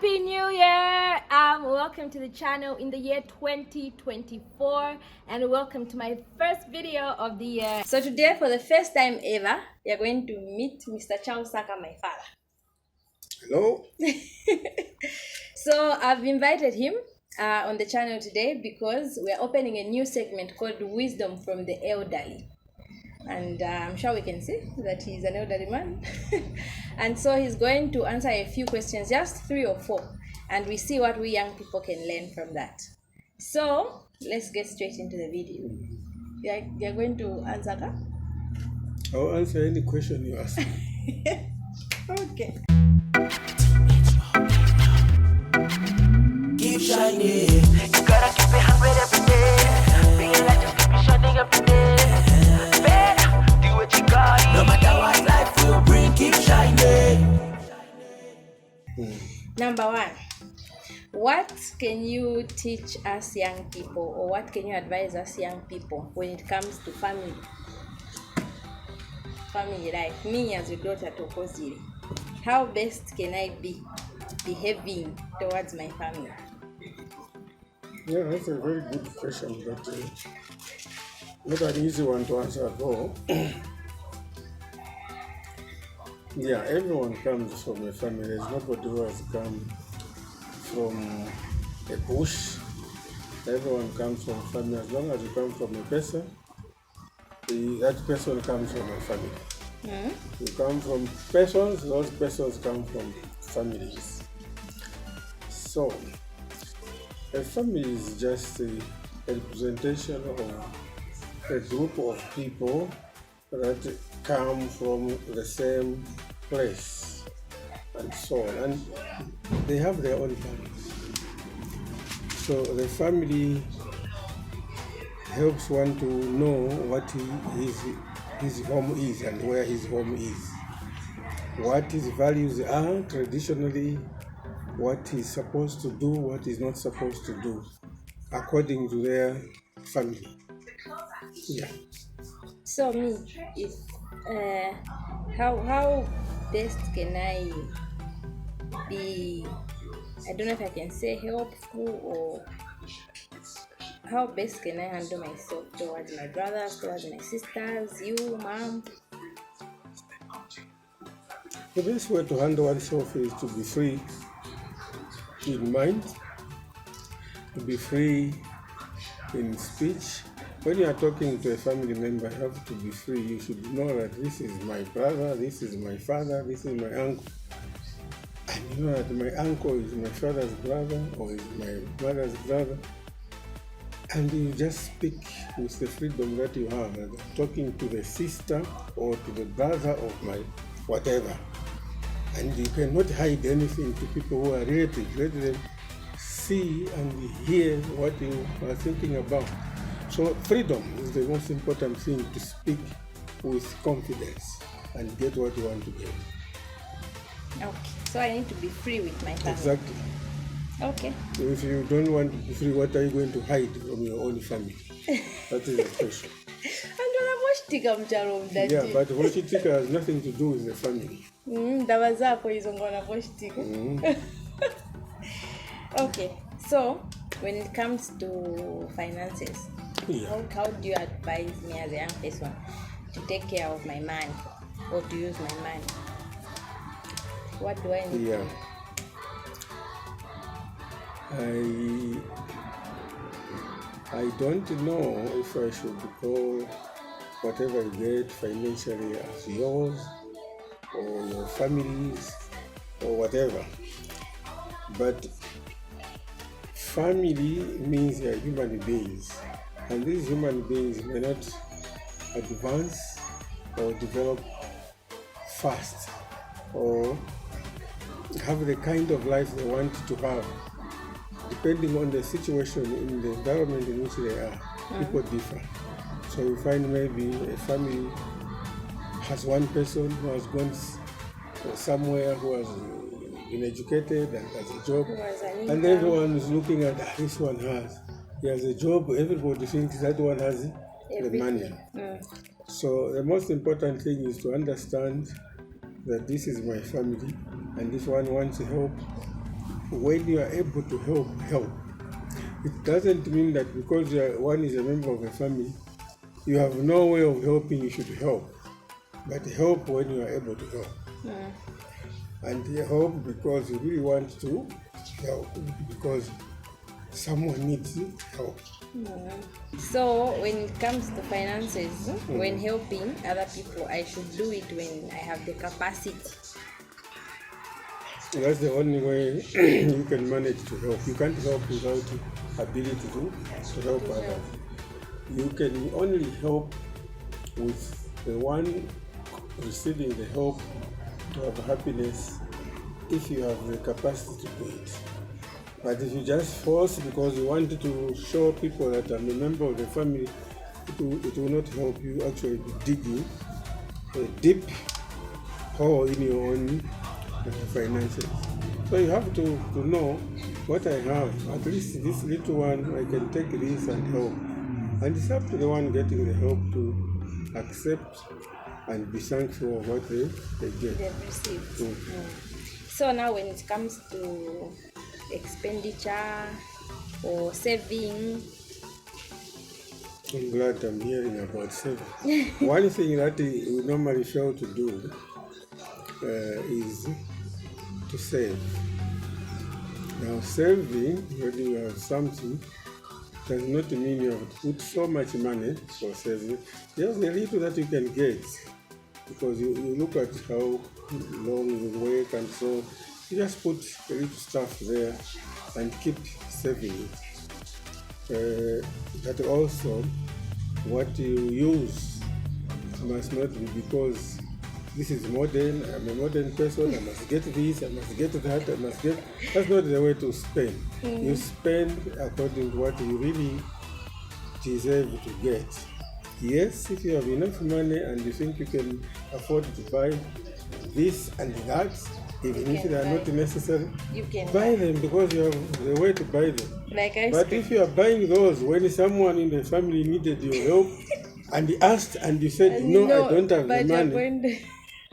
Happy New Year! Welcome to the channel in the year 2024 and welcome to my first video of the year. So today, for the first time ever, we are going to meet Mr. Saka, my father. Hello. So I've invited him on the channel today because we're opening a new segment called Wisdom from the Elderly. And I'm sure we can see that he's an elderly man. And so he's going to answer a few questions, just 3 or 4, and we see what we young people can learn from that. So let's get straight into the video. You're going to answer that? I'll answer any question you ask. Okay. Keep shining. You gotta keep it 100 every day. Being like just keep it shining every day. Better do what you got. No matter what life will bring, keep shining. Number 1. What can you teach us young people, or what can you advise us young people when it comes to family life? Me as your daughter Thokozile, how best can I be behaving towards my family? Yeah, that's a very good question, but not an easy one to answer at all. Yeah, everyone comes from a family. There's nobody who has come from a bush. Everyone comes from a family. As long as you come from a person, that person comes from a family. You come from persons, those persons come from families. So, a family is just a representation of a group of people that come from the same place and so on. And they have their own families. So the family helps one to know what his home is and where his home is, what his values are traditionally, what he's supposed to do, what he's not supposed to do, according to their family. Yeah. So me, if how best can I be? I don't know if I can say helpful, or how best can I handle myself towards my brothers, towards my sisters, you, mom? The best way to handle oneself is to be free in mind, to be free in speech. When you are talking to a family member, you have to be free. You should know that this is my brother, this is my father, this is my uncle. And you know that my uncle is my father's brother or is my mother's brother. And you just speak with the freedom that you have, like talking to the sister or to the brother of my whatever. And you cannot hide anything to people who are relatives. Let them see and hear what you are thinking about. So freedom is the most important thing, to speak with confidence and get what you want to get. Okay, so I need to be free with my family. Exactly. Okay. So if you don't want to be free, what are you going to hide from your own family? That is the question. Yeah, but Woshitika has nothing to do with the family. Okay, so when it comes to finances, how do you advise me as a young person to take care of my money or to use my money? What do I need? Yeah. I don't know if I should call whatever you get financially as yours or your family's or whatever. But family means they are human beings. And these human beings may not advance or develop fast or have the kind of life they want to have. Depending on the situation in the environment in which they are, people differ. So you find maybe a family has one person who has gone somewhere, who has been educated and has a job, and everyone is looking at this one he has a job. Everybody thinks that one has the money. So the most important thing is to understand that this is my family, and if one wants help, when you are able to help. It doesn't mean that because one is a member of a family, you have no way of helping, you should help. But help when you are able to help. And you help because you really want to help, because someone needs help. So when it comes to finances, when helping other people, I should do it when I have the capacity. That's the only way you can manage to help. You can't help without ability to help others. You can only help with the one receiving the help to have happiness if you have the capacity to do it. But if you just force because you want to show people that I'm a member of the family, it will not help you actually be digging a deep hole in your own finances. So you have to know what I have. At least this little one, I can take this and help. And it's up to the one getting the help to accept and be thankful of what they get. They've received. So now when it comes to expenditure or saving, I'm glad I'm hearing about saving. One thing that we normally fail to do is to save. Now saving, when you have something, does not mean you have to put so much money for saving. Just a little that you can get, because you look at how long you work, and so you just put a little stuff there and keep saving it. But also, what you use must not be because this is modern, I'm a modern person, I must get this, I must get that, I must get... That's not the way to spend. You spend according to what you really deserve to get. Yes, if you have enough money and you think you can afford to buy this and that, even if they are not necessary, you can buy them because you have the way to buy them. like ice But cream. if you are buying those when someone in the family needed your help and he asked and you said, And no, you know, I don't have but the you're money, going to-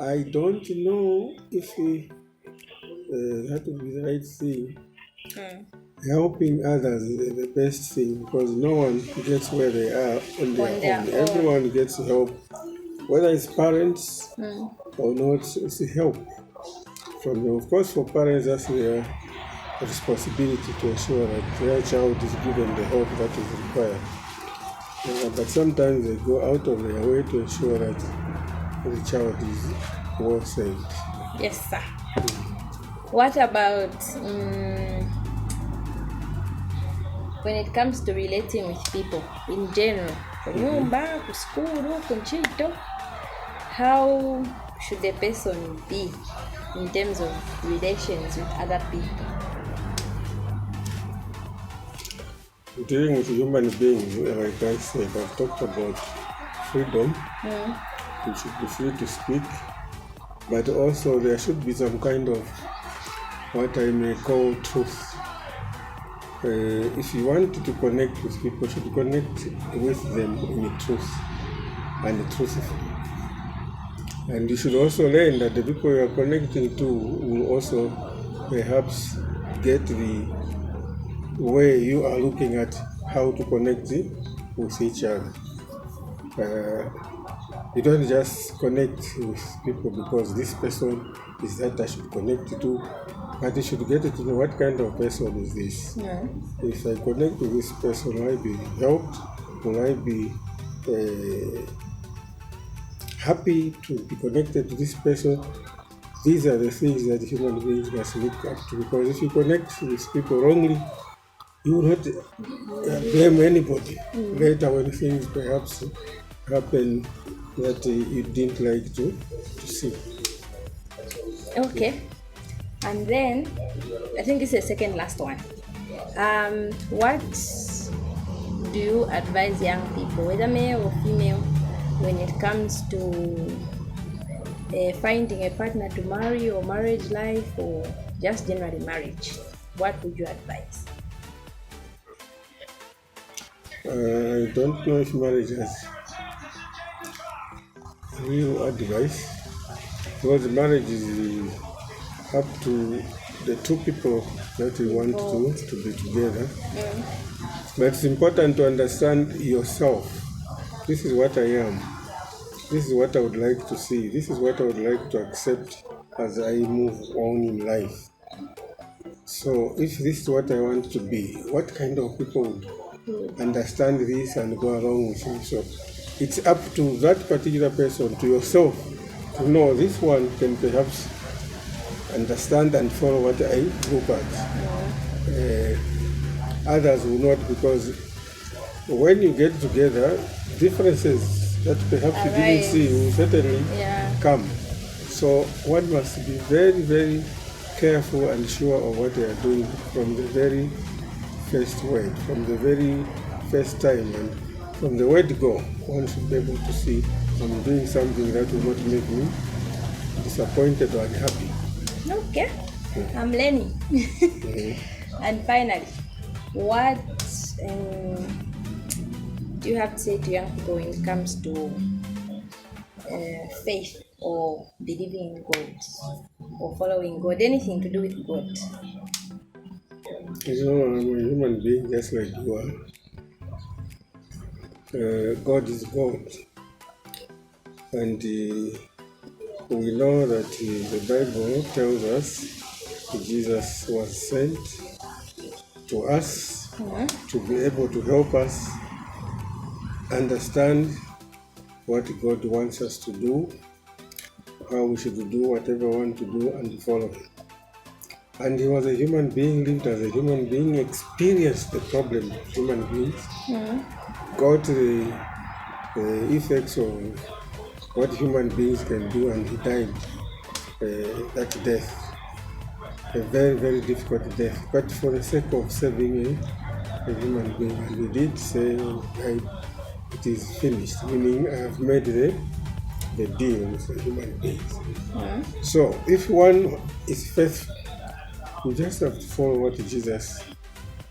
I don't know if that would be the right thing. Helping others is the best thing because no one gets where they are on their own. Everyone gets help, whether it's parents or not. It's help from them. Of course, for parents, that's their responsibility to ensure that their child is given the help that is required. But sometimes they go out of their way to ensure that the child is well saved. Yes, sir. What about when it comes to relating with people in general? Nyumba, kuskuru, kunchito. How should a person be in terms of relations with other people? Dealing with human beings, like I said, I've talked about freedom. You should be free to speak, but also there should be some kind of what I may call truth. If you want to connect with people, you should connect with them in the truth and truthfully. And you should also learn that the people you are connecting to will also perhaps get the way you are looking at how to connect with each other. You don't just connect with people because this person is that I should connect to, but you should get to know what kind of person is this. If I connect with this person, will I be helped? Will I be happy to be connected to this person? These are the things that human beings must look up to, because if you connect with people wrongly, you will not blame anybody later when things perhaps happen that you didn't like to see. Okay. And then, I think this is the second last one. What do you advise young people, whether male or female, when it comes to finding a partner to marry, or marriage life, or just generally marriage? What would you advise? I don't know if marriage has real advice, because marriage is up to the two people that we want to be together. But it's important to understand yourself. This is what I am. This is what I would like to see. This is what I would like to accept as I move on in life. So if this is what I want to be, what kind of people would understand this and go along with it? So it's up to that particular person, to yourself, to know this one can perhaps understand and follow what I look at. Others will not, because when you get together, differences that perhaps you didn't see will certainly come. So one must be very, very careful and sure of what they are doing from the very first word, from the very first time, and from the word go. One should be able to see I'm doing something that will not make me disappointed or unhappy. Okay, I'm learning. And finally, what do you have to say to young people when it comes to faith or believing in God or following God, anything to do with God? You know, I'm a human being just like you are. God is God. And we know that the Bible tells us Jesus was sent to us to be able to help us understand what God wants us to do, how we should do whatever we want to do, and follow Him. And He was a human being, lived as a human being, experienced the problem of human beings, got the effects of what human beings can do, and He died that death, a very, very difficult death, but for the sake of saving a human being. And He did say, it is finished, meaning I have made the deal with the human beings. So if one is faithful, you just have to follow what Jesus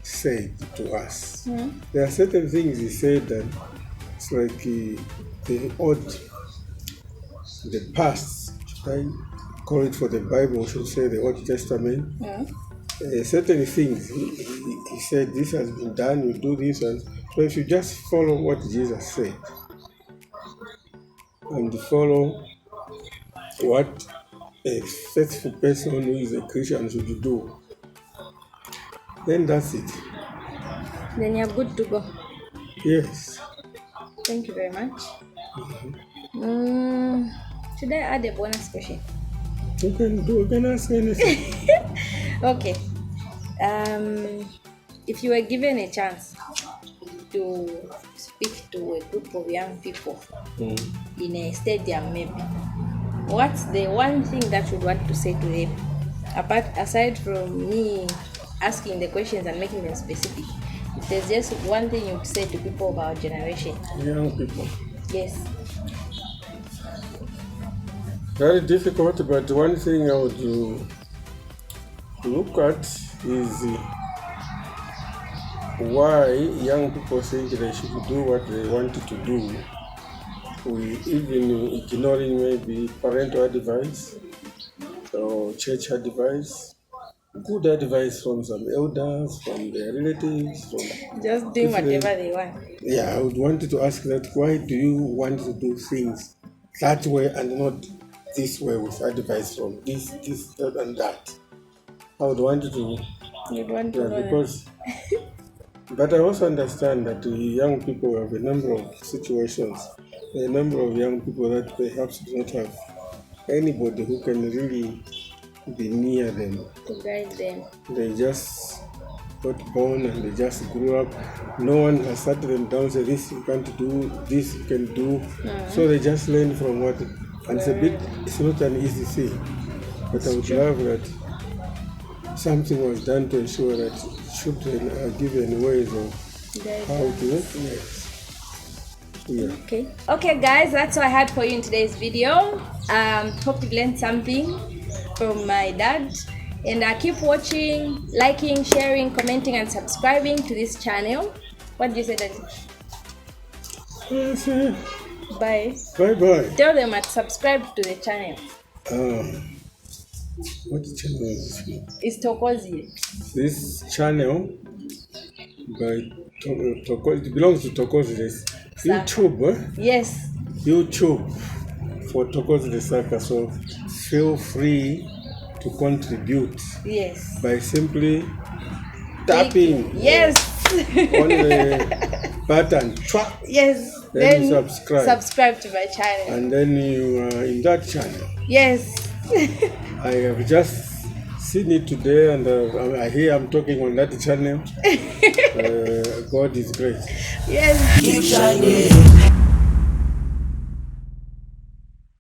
said to us. There are certain things He said that it's like the past, I call it for the Bible, should say the Old Testament. Certain things he said, this has been done, you do this, and so if you just follow what Jesus said and follow what a faithful person who is a Christian should do, then that's it. Then you're good to go. Yes. Thank you very much. Should I add a bonus question? You can ask anything. Okay. If you were given a chance to speak to a group of young people in a stadium, maybe, what's the one thing that you'd want to say to them? Aside from me asking the questions and making them specific, if there's just one thing you'd say to people of our generation. Young people. Yes. Very difficult, but one thing I would look at is why young people think they should do what they wanted to do, even ignoring maybe parental advice or church advice, good advice from some elders, from their relatives, from just doing whatever they want. Yeah, I would want to ask that, why do you want to do things that way and not this way with advice from this, that, and that? I would want to. You'd want to know because. But I also understand that young people have a number of situations, a number of young people that perhaps do not have anybody who can really be near them. to guide them. They just got born and they just grew up. No one has sat them down and said, this you can't do, this you can do. So they just learn from what, and it's not an easy thing. But I would love that something was done to ensure that children are given ways of how to work. Yes. Yeah. Okay guys, that's all I had for you in today's video. Hope you learned something from my dad, and keep watching, liking, sharing, commenting, and subscribing to this channel. What do you say, Daddy? Bye. Bye. Tell them to subscribe to the channel. What channel is this? It's Thokozile. This channel by Thokozile, it belongs to Thokozile. YouTube, Yes. YouTube for Thokozile Saka. So feel free to contribute Yes. by simply tapping Yes. on the button. Yes. Then you subscribe. Subscribe to my channel. And then you are in that channel. Yes. I have just seen it today, and I hear I'm talking on that channel. God is great. Yes. Keep shining.